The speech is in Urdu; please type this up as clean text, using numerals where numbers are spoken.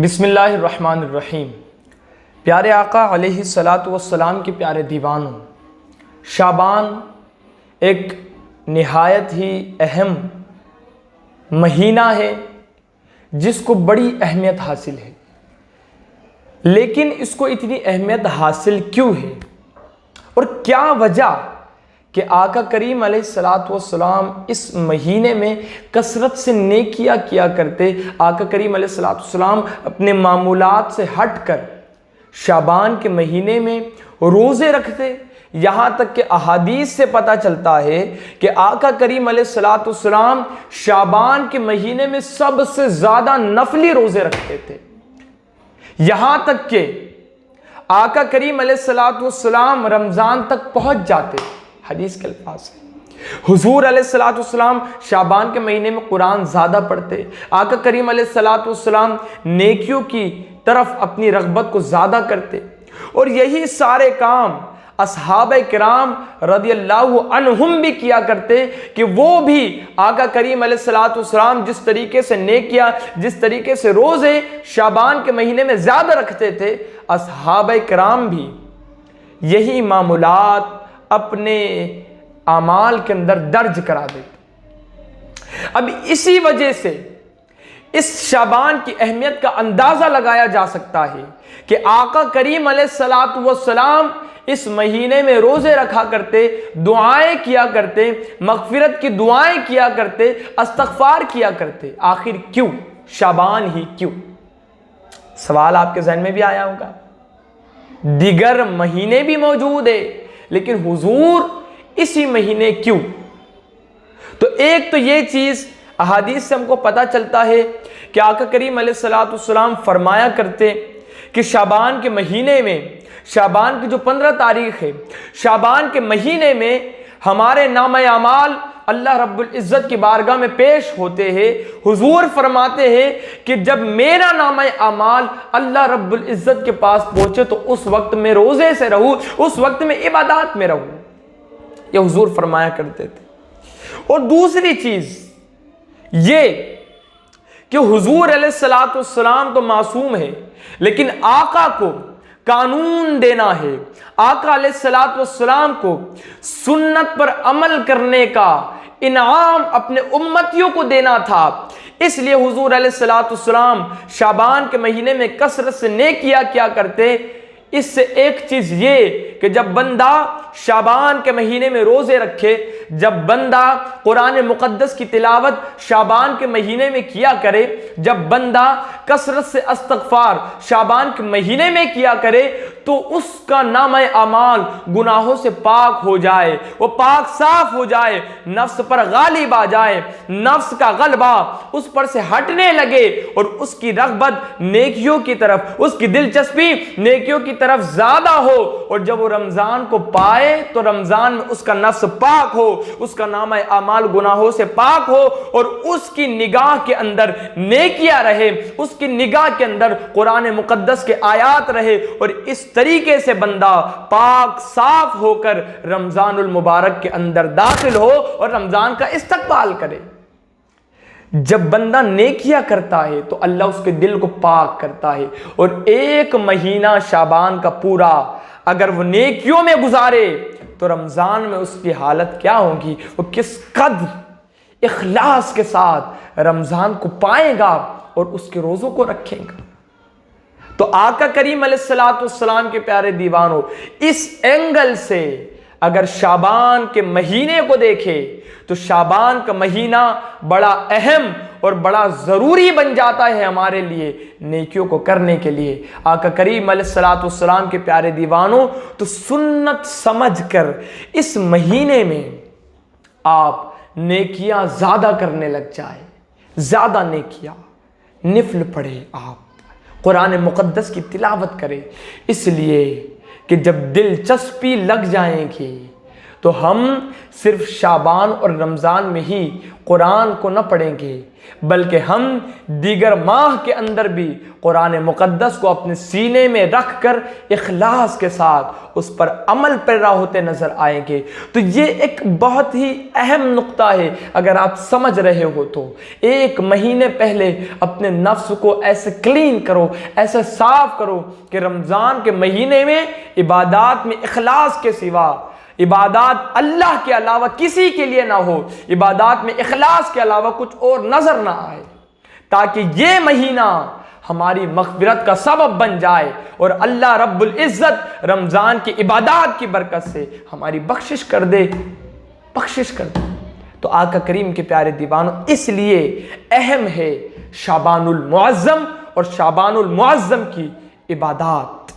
بسم اللہ الرحمن الرحیم۔ پیارے آقا علیہ الصلاۃ والسلام کے پیارے دیوانوں، شعبان ایک نہایت ہی اہم مہینہ ہے جس کو بڑی اہمیت حاصل ہے، لیکن اس کو اتنی اہمیت حاصل کیوں ہے اور کیا وجہ کہ آقا کریم علیہ الصلاۃ والسلام اس مہینے میں کثرت سے نیکیاں کیا کرتے۔ آقا کریم علیہ الصلاۃ والسلام اپنے معمولات سے ہٹ کر شعبان کے مہینے میں روزے رکھتے، یہاں تک کہ احادیث سے پتہ چلتا ہے کہ آقا کریم علیہ الصلاۃ والسلام شعبان کے مہینے میں سب سے زیادہ نفلی روزے رکھتے تھے، یہاں تک کہ آقا کریم علیہ الصلاۃ والسلام رمضان تک پہنچ جاتے۔ حدیث کے الفاظ ہیں، حضور علیہ الصلاۃ والسلام شعبان کے مہینے میں قرآن زیادہ پڑھتے، آقا کریم علیہ الصلاۃ والسلام نیکیوں کی طرف اپنی رغبت کو زیادہ کرتے، اور یہی سارے کام اصحابہ کرام رضی اللہ عنہم بھی کیا کرتے کہ وہ بھی آقا کریم علیہ الصلاۃ والسلام جس طریقے سے نیکیاں، جس طریقے سے روزے شعبان کے مہینے میں زیادہ رکھتے تھے، اصحابہ کرام بھی یہی معمولات اپنے اعمال کے اندر درج کرا دیتے۔ اب اسی وجہ سے اس شعبان کی اہمیت کا اندازہ لگایا جا سکتا ہے کہ آقا کریم علیہ الصلاۃ والسلام اس مہینے میں روزے رکھا کرتے، دعائیں کیا کرتے، مغفرت کی دعائیں کیا کرتے، استغفار کیا کرتے۔ آخر کیوں شعبان ہی کیوں؟ سوال آپ کے ذہن میں بھی آیا ہوگا۔ دیگر مہینے بھی موجود ہے لیکن حضور اسی مہینے کیوں؟ تو ایک تو یہ چیز احادیث سے ہم کو پتہ چلتا ہے کہ آقا کریم علیہ الصلاۃ والسلام فرمایا کرتے کہ شعبان کے مہینے میں، شعبان کی جو 15 تاریخ ہے، شعبان کے مہینے میں ہمارے نامہ اعمال اللہ رب العزت کی بارگاہ میں پیش ہوتے ہیں۔ حضور فرماتے ہیں کہ جب میرا نامہ اعمال اللہ رب العزت کے پاس پہنچے تو اس وقت میں روزے سے رہوں، اس وقت میں عبادات میں رہوں، یہ حضور فرمایا کرتے تھے۔ اور دوسری چیز یہ کہ حضور علیہ الصلاۃ والسلام تو معصوم ہے، لیکن آقا کو قانون دینا ہے، آقا علیہ الصلاۃ والسلام کو سنت پر عمل کرنے کا انعام اپنے امتیوں کو دینا تھا، اس لیے حضور علیہ الصلاۃ والسلام شعبان کے مہینے میں کثرت سے نیکیاں کیا کرتے۔ اس سے ایک چیز یہ کہ جب بندہ شعبان کے مہینے میں روزے رکھے، جب بندہ قرآن مقدس کی تلاوت شعبان کے مہینے میں کیا کرے، جب بندہ کثرت سے استغفار شعبان کے مہینے میں کیا کرے، تو اس کا نامہ اعمال گناہوں سے پاک ہو جائے، وہ پاک صاف ہو جائے، نفس پر غالب آ جائے، نفس کا غلبہ اس پر سے ہٹنے لگے اور اس کی رغبت نیکیوں کی طرف، اس کی دلچسپی نیکیوں کی طرف زیادہ ہو، اور جب وہ رمضان کو پائے تو رمضان میں اس کا نفس پاک ہو، اس کا نامہ اعمال گناہوں سے پاک ہو، اور اس کی نگاہ کے اندر نیکیاں رہے، اس کی نگاہ کے اندر قرآن مقدس کے آیات رہے، اور اس طریقے سے بندہ پاک صاف ہو کر رمضان المبارک کے اندر داخل ہو اور رمضان کا استقبال کرے۔ جب بندہ نیکیاں کرتا ہے تو اللہ اس کے دل کو پاک کرتا ہے، اور ایک مہینہ شعبان کا پورا اگر وہ نیکیوں میں گزارے تو رمضان میں اس کی حالت کیا ہوگی، وہ کس قدر اخلاص کے ساتھ رمضان کو پائے گا اور اس کے روزوں کو رکھے گا۔ تو آقا کریم علیہ الصلاۃ والسلام کے پیارے دیوانوں، اس اینگل سے اگر شعبان کے مہینے کو دیکھے تو شعبان کا مہینہ بڑا اہم اور بڑا ضروری بن جاتا ہے ہمارے لیے نیکیوں کو کرنے کے لیے۔ آقا کریم علیہ الصلاۃ والسلام کے پیارے دیوانوں، تو سنت سمجھ کر اس مہینے میں آپ نیکیاں زیادہ کرنے لگ جائیں، زیادہ نیکیاں، نفل پڑھیں، آپ قرآن مقدس کی تلاوت کریں، اس لیے کہ جب دلچسپی لگ جائیں گی تو ہم صرف شعبان اور رمضان میں ہی قرآن کو نہ پڑھیں گے، بلکہ ہم دیگر ماہ کے اندر بھی قرآن مقدس کو اپنے سینے میں رکھ کر اخلاص کے ساتھ اس پر عمل پیرا ہوتے نظر آئیں گے۔ تو یہ ایک بہت ہی اہم نقطہ ہے، اگر آپ سمجھ رہے ہو تو ایک مہینے پہلے اپنے نفس کو ایسے کلین کرو، ایسے صاف کرو کہ رمضان کے مہینے میں عبادات میں اخلاص کے سوا، عبادات اللہ کے علاوہ کسی کے لیے نہ ہو، عبادات میں اخلاص کے علاوہ کچھ اور نظر نہ آئے، تاکہ یہ مہینہ ہماری مغفرت کا سبب بن جائے اور اللہ رب العزت رمضان کی عبادات کی برکت سے ہماری بخشش کر دے۔ تو آقا کریم کے پیارے دیوانوں، اس لیے اہم ہے شعبان المعظم اور شعبان المعظم کی عبادات۔